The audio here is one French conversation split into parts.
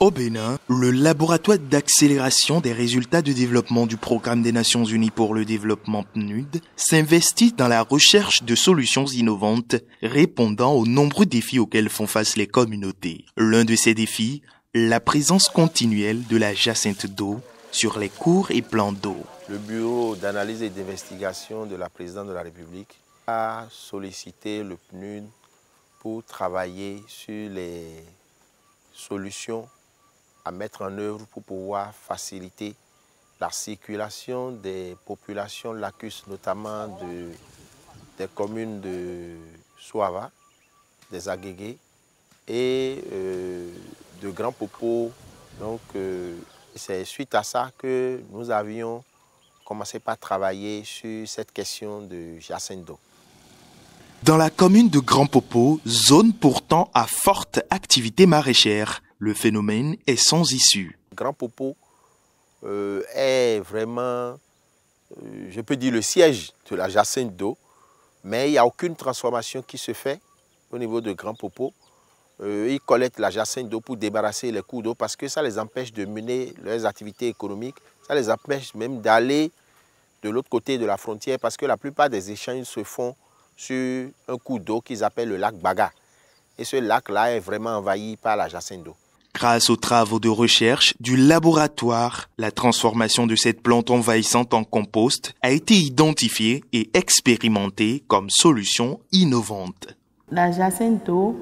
Au Bénin, le laboratoire d'accélération des résultats de développement du Programme des Nations Unies pour le développement PNUD s'investit dans la recherche de solutions innovantes répondant aux nombreux défis auxquels font face les communautés. L'un de ces défis, la présence continuelle de la jacinthe d'eau sur les cours et plans d'eau. Le bureau d'analyse et d'investigation de la présidente de la République a sollicité le PNUD pour travailler sur les solutions à mettre en œuvre pour pouvoir faciliter la circulation des populations lacustres, notamment des communes de Souava, des Agégués et de Grand Popo. Donc c'est suite à ça que nous avions commencé par travailler sur cette question de jacinthe d'eau. Dans la commune de Grand Popo, zone pourtant à forte activité maraîchère, le phénomène est sans issue. Grand Popo est vraiment, je peux dire, le siège de la jacinthe d'eau, mais il n'y a aucune transformation qui se fait au niveau de Grand Popo. Ils collectent la jacinthe d'eau pour débarrasser les cours d'eau parce que ça les empêche de mener leurs activités économiques, ça les empêche même d'aller de l'autre côté de la frontière parce que la plupart des échanges se font sur un cours d'eau qu'ils appellent le lac Baga. Et ce lac-là est vraiment envahi par la jacinthe d'eau. Grâce aux travaux de recherche du laboratoire, la transformation de cette plante envahissante en compost a été identifiée et expérimentée comme solution innovante. La jacinthe d'eau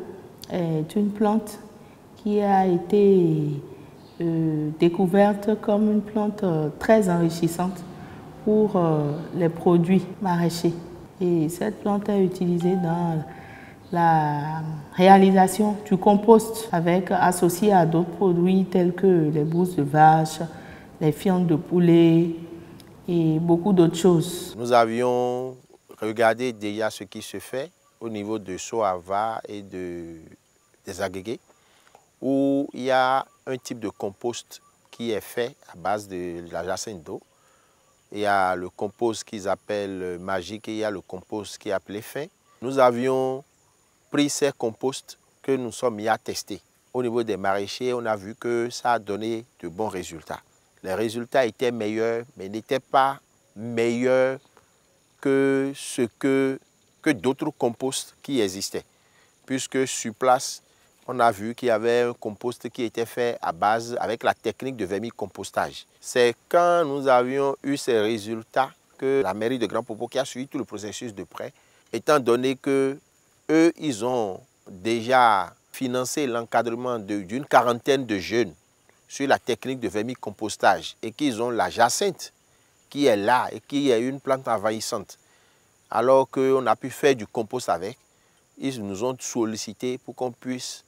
est une plante qui a été découverte comme une plante très enrichissante pour les produits maraîchers. Et cette plante est utilisée dans la réalisation du compost associé à d'autres produits tels que les bousses de vache, les fientes de poulet et beaucoup d'autres choses. Nous avions regardé déjà ce qui se fait au niveau de Souava et des Agégués, où il y a un type de compost qui est fait à base de la jacinthe d'eau. Il y a le compost qu'ils appellent magique et il y a le compost qui est appelé fin. Nous avions pris ces composts que nous sommes mis à tester. Au niveau des maraîchers, on a vu que ça a donné de bons résultats. Les résultats étaient meilleurs, mais n'étaient pas meilleurs que d'autres composts qui existaient. Puisque sur place, on a vu qu'il y avait un compost qui était fait à base avec la technique de vermicompostage. C'est quand nous avions eu ces résultats que la mairie de Grand Popo, qui a suivi tout le processus de près, étant donné que eux, ils ont déjà financé l'encadrement d'une quarantaine de jeunes sur la technique de vermicompostage et qu'ils ont la jacinthe qui est là et qui est une plante envahissante. Alors qu'on a pu faire du compost avec, ils nous ont sollicité pour qu'on puisse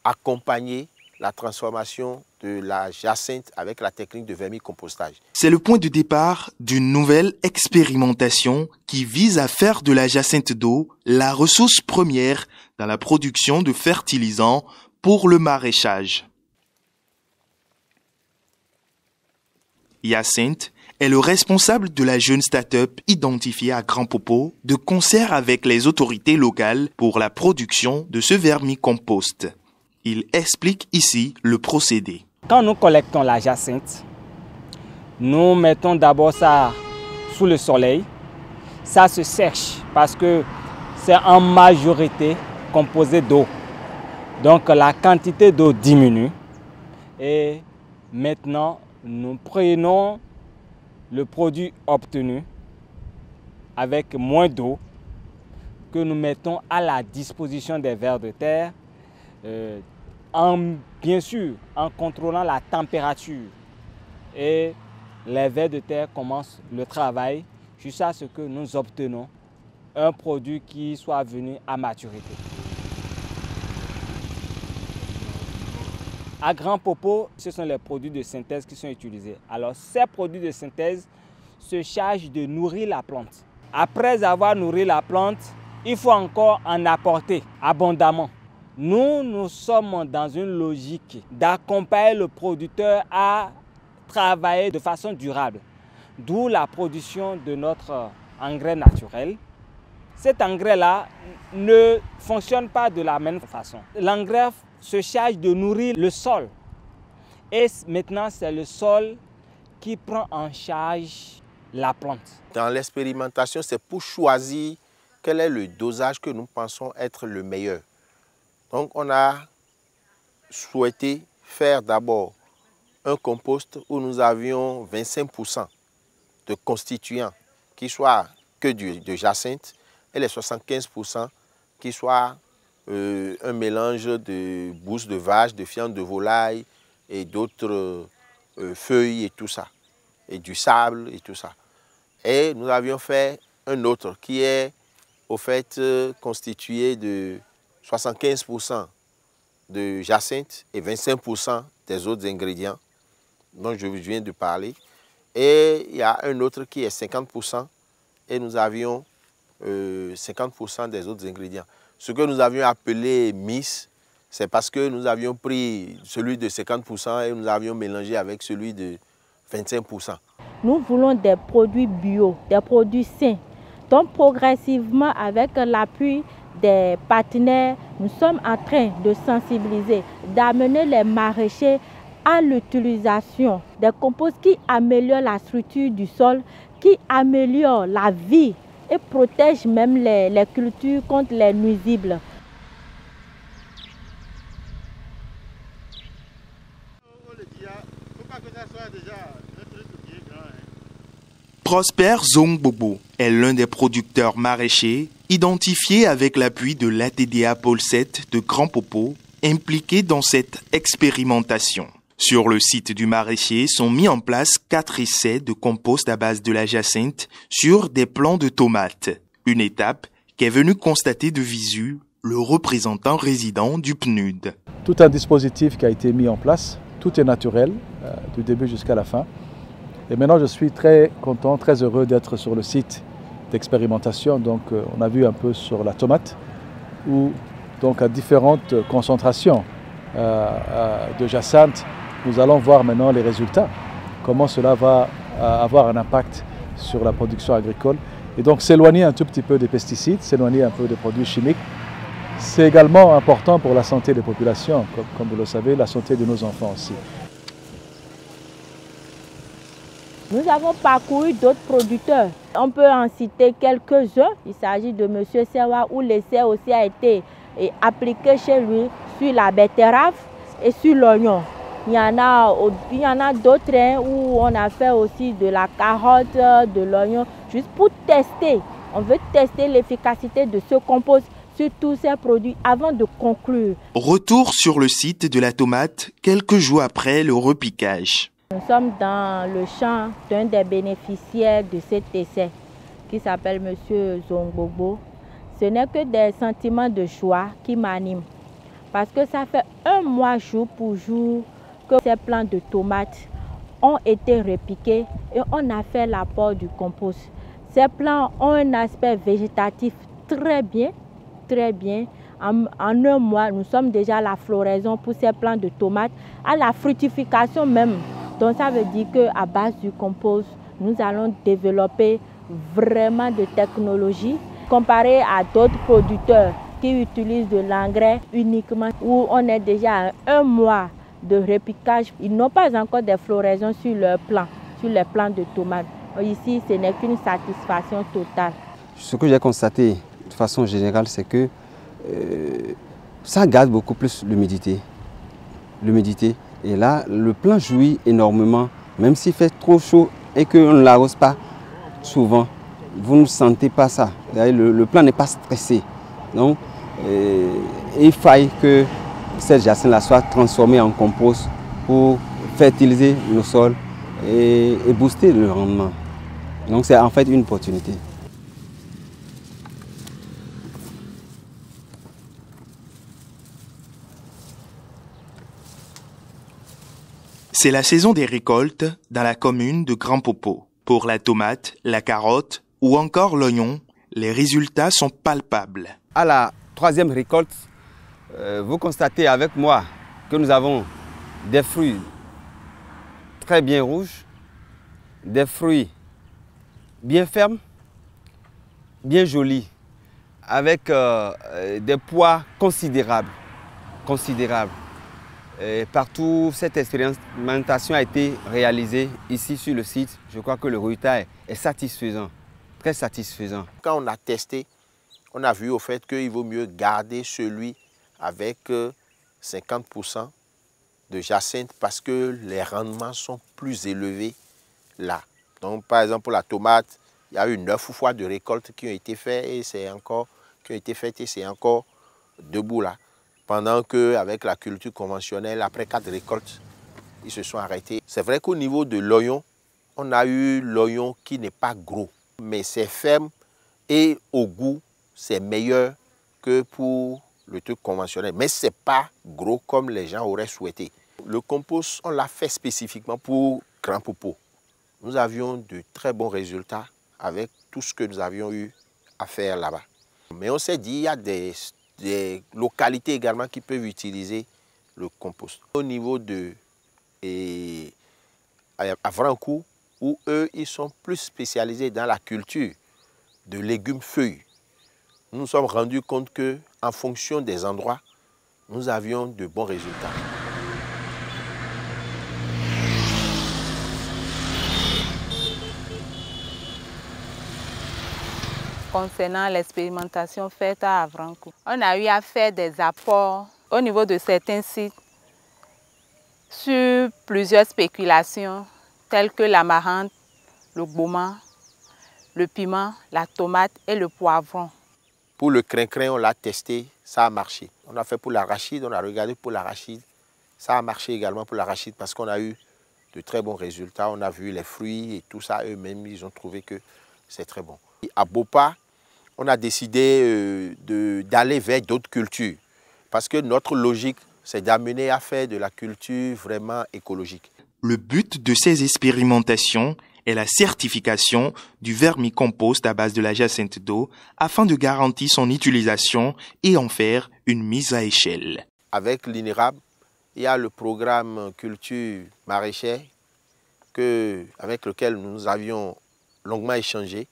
accompagner la transformation de la jacinthe avec la technique de vermicompostage. C'est le point de départ d'une nouvelle expérimentation qui vise à faire de la jacinthe d'eau la ressource première dans la production de fertilisants pour le maraîchage. Hyacinthe est le responsable de la jeune start-up identifiée à Grand Popo de concert avec les autorités locales pour la production de ce vermicompost. Il explique ici le procédé. Quand nous collectons la jacinthe, nous mettons d'abord ça sous le soleil. Ça se sèche parce que c'est en majorité composé d'eau. Donc la quantité d'eau diminue. Et maintenant, nous prenons le produit obtenu avec moins d'eau que nous mettons à la disposition des vers de terre. Bien sûr, en contrôlant la température. Et les vers de terre commencent le travail jusqu'à ce que nous obtenons un produit qui soit venu à maturité. À Grand Popo, ce sont les produits de synthèse qui sont utilisés. Alors, ces produits de synthèse se chargent de nourrir la plante. Après avoir nourri la plante, il faut encore en apporter abondamment. Nous sommes dans une logique d'accompagner le producteur à travailler de façon durable. D'où la production de notre engrais naturel. Cet engrais-là ne fonctionne pas de la même façon. L'engrais se charge de nourrir le sol Et maintenant, c'est le sol qui prend en charge la plante. Dans l'expérimentation, c'est pour choisir quel est le dosage que nous pensons être le meilleur. Donc, on a souhaité faire d'abord un compost où nous avions 25% de constituants qui soient que de jacinthe et les 75% qui soient un mélange de bouse de vache, de fientes de volaille et d'autres feuilles et tout ça, et du sable et tout ça. Et nous avions fait un autre qui est au fait constitué de 75% de jacinthe et 25% des autres ingrédients dont je viens de parler. Et il y a un autre qui est 50% et nous avions 50% des autres ingrédients. Ce que nous avions appelé Miss, c'est parce que nous avions pris celui de 50% et nous avions mélangé avec celui de 25%. Nous voulons des produits bio, des produits sains. Donc progressivement, avec l'appui des partenaires, nous sommes en train de sensibiliser, d'amener les maraîchers à l'utilisation des composts qui améliorent la structure du sol, qui améliorent la vie et protègent même les cultures contre les nuisibles. Prosper Zongbobo est l'un des producteurs maraîchers identifiés avec l'appui de l'ATDA Pôle 7 de Grand Popo, impliqués dans cette expérimentation. Sur le site du maraîcher sont mis en place 4 essais de compost à base de la jacinthe sur des plants de tomates. Une étape qu'est venu constater de visu le représentant résident du PNUD. Tout un dispositif qui a été mis en place, tout est naturel, du début jusqu'à la fin. Et maintenant, je suis très content, très heureux d'être sur le site d'expérimentation. Donc, on a vu un peu sur la tomate, où donc à différentes concentrations de jacinthe, nous allons voir maintenant les résultats, comment cela va avoir un impact sur la production agricole. Et donc, s'éloigner un tout petit peu des pesticides, s'éloigner un peu des produits chimiques, c'est également important pour la santé des populations, comme vous le savez, la santé de nos enfants aussi. Nous avons parcouru d'autres producteurs. On peut en citer quelques-uns. Il s'agit de M. Sewa où l'essai aussi a été appliqué chez lui sur la betterave et sur l'oignon. Il y en a d'autres où on a fait aussi de la carotte, de l'oignon, juste pour tester. On veut tester l'efficacité de ce compost sur tous ces produits avant de conclure. Retour sur le site de la tomate quelques jours après le repiquage. Nous sommes dans le champ d'un des bénéficiaires de cet essai qui s'appelle M. Zongbobo. Ce n'est que des sentiments de joie qui m'animent parce que ça fait un mois jour pour jour que ces plants de tomates ont été repiqués et on a fait l'apport du compost. Ces plants ont un aspect végétatif très bien. En un mois, nous sommes déjà à la floraison pour ces plants de tomates, à la fructification même. Donc ça veut dire qu'à base du compost, nous allons développer vraiment de technologies comparé à d'autres producteurs qui utilisent de l'engrais uniquement, où on est déjà à un mois de repiquage. Ils n'ont pas encore de floraison sur leurs plants, sur les plants de tomates. Ici, ce n'est qu'une satisfaction totale. Ce que j'ai constaté de façon générale, c'est que ça garde beaucoup plus l'humidité. Et là, le plant jouit énormément, même s'il fait trop chaud et qu'on ne l'arrose pas souvent. Vous ne sentez pas ça. Le plant n'est pas stressé. Donc, il faille que cette jacinthe-là soit transformée en compost pour fertiliser le sol et booster le rendement. Donc, c'est en fait une opportunité. C'est la saison des récoltes dans la commune de Grand Popo. Pour la tomate, la carotte ou encore l'oignon, les résultats sont palpables. À la troisième récolte, vous constatez avec moi que nous avons des fruits très bien rouges, des fruits bien fermes, bien jolis, avec des poids considérables. Partout, cette expérimentation a été réalisée ici sur le site. Je crois que le résultat est satisfaisant, très satisfaisant. Quand on a testé, on a vu au fait qu'il vaut mieux garder celui avec 50% de jacinthe parce que les rendements sont plus élevés là. Donc par exemple pour la tomate, il y a eu 9 fois de récoltes qui ont été faites et c'est encore debout là. Pendant qu'avec la culture conventionnelle, après 4 récoltes, ils se sont arrêtés. C'est vrai qu'au niveau de l'oignon, on a eu l'oignon qui n'est pas gros, mais c'est ferme et au goût, c'est meilleur que pour le truc conventionnel. Mais ce n'est pas gros comme les gens auraient souhaité. Le compost, on l'a fait spécifiquement pour Grand Popo. Nous avions de très bons résultats avec tout ce que nous avions eu à faire là-bas. Mais on s'est dit, il y a des localités également qui peuvent utiliser le compost. Au niveau de Avrancourt, où eux, ils sont plus spécialisés dans la culture de légumes feuilles. Nous nous sommes rendus compte qu'en fonction des endroits, nous avions de bons résultats. Concernant l'expérimentation faite à Avrancourt, on a eu à faire des apports au niveau de certains sites sur plusieurs spéculations telles que l'amarante, le goma, le piment, la tomate et le poivron. Pour le crin-crin, on l'a testé, ça a marché. On a fait pour l'arachide, on a regardé pour l'arachide. Ça a marché également pour l'arachide parce qu'on a eu de très bons résultats. On a vu les fruits et tout ça, eux-mêmes, ils ont trouvé que c'est très bon. À Bopa, on a décidé d'aller vers d'autres cultures parce que notre logique, c'est d'amener à faire de la culture vraiment écologique. Le but de ces expérimentations est la certification du vermicompost à base de la jacinthe d'eau afin de garantir son utilisation et en faire une mise à échelle. Avec l'INERAB, il y a le programme culture maraîchère avec lequel nous avions longuement échangé,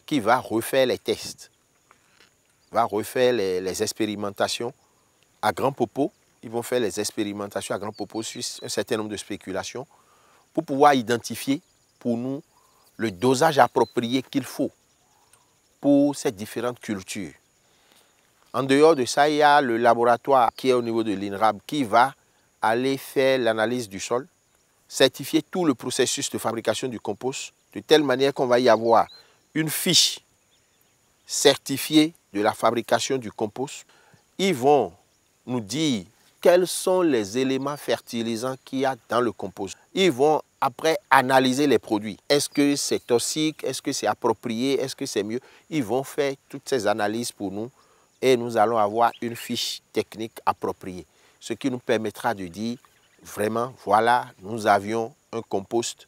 qui va refaire les tests, va refaire les expérimentations à Grand Popo. Ils vont faire les expérimentations à Grand Popo sur un certain nombre de spéculations pour pouvoir identifier pour nous le dosage approprié qu'il faut pour ces différentes cultures. En dehors de ça, il y a le laboratoire qui est au niveau de l'INRAB qui va aller faire l'analyse du sol, certifier tout le processus de fabrication du compost, de telle manière qu'on va y avoir une fiche certifiée de la fabrication du compost. Ils vont nous dire quels sont les éléments fertilisants qu'il y a dans le compost. Ils vont après analyser les produits. Est-ce que c'est toxique? Est-ce que c'est approprié? Est-ce que c'est mieux? Ils vont faire toutes ces analyses pour nous et nous allons avoir une fiche technique appropriée. Ce qui nous permettra de dire vraiment, voilà, nous avions un compost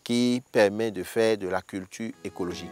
qui permet de faire de la culture écologique.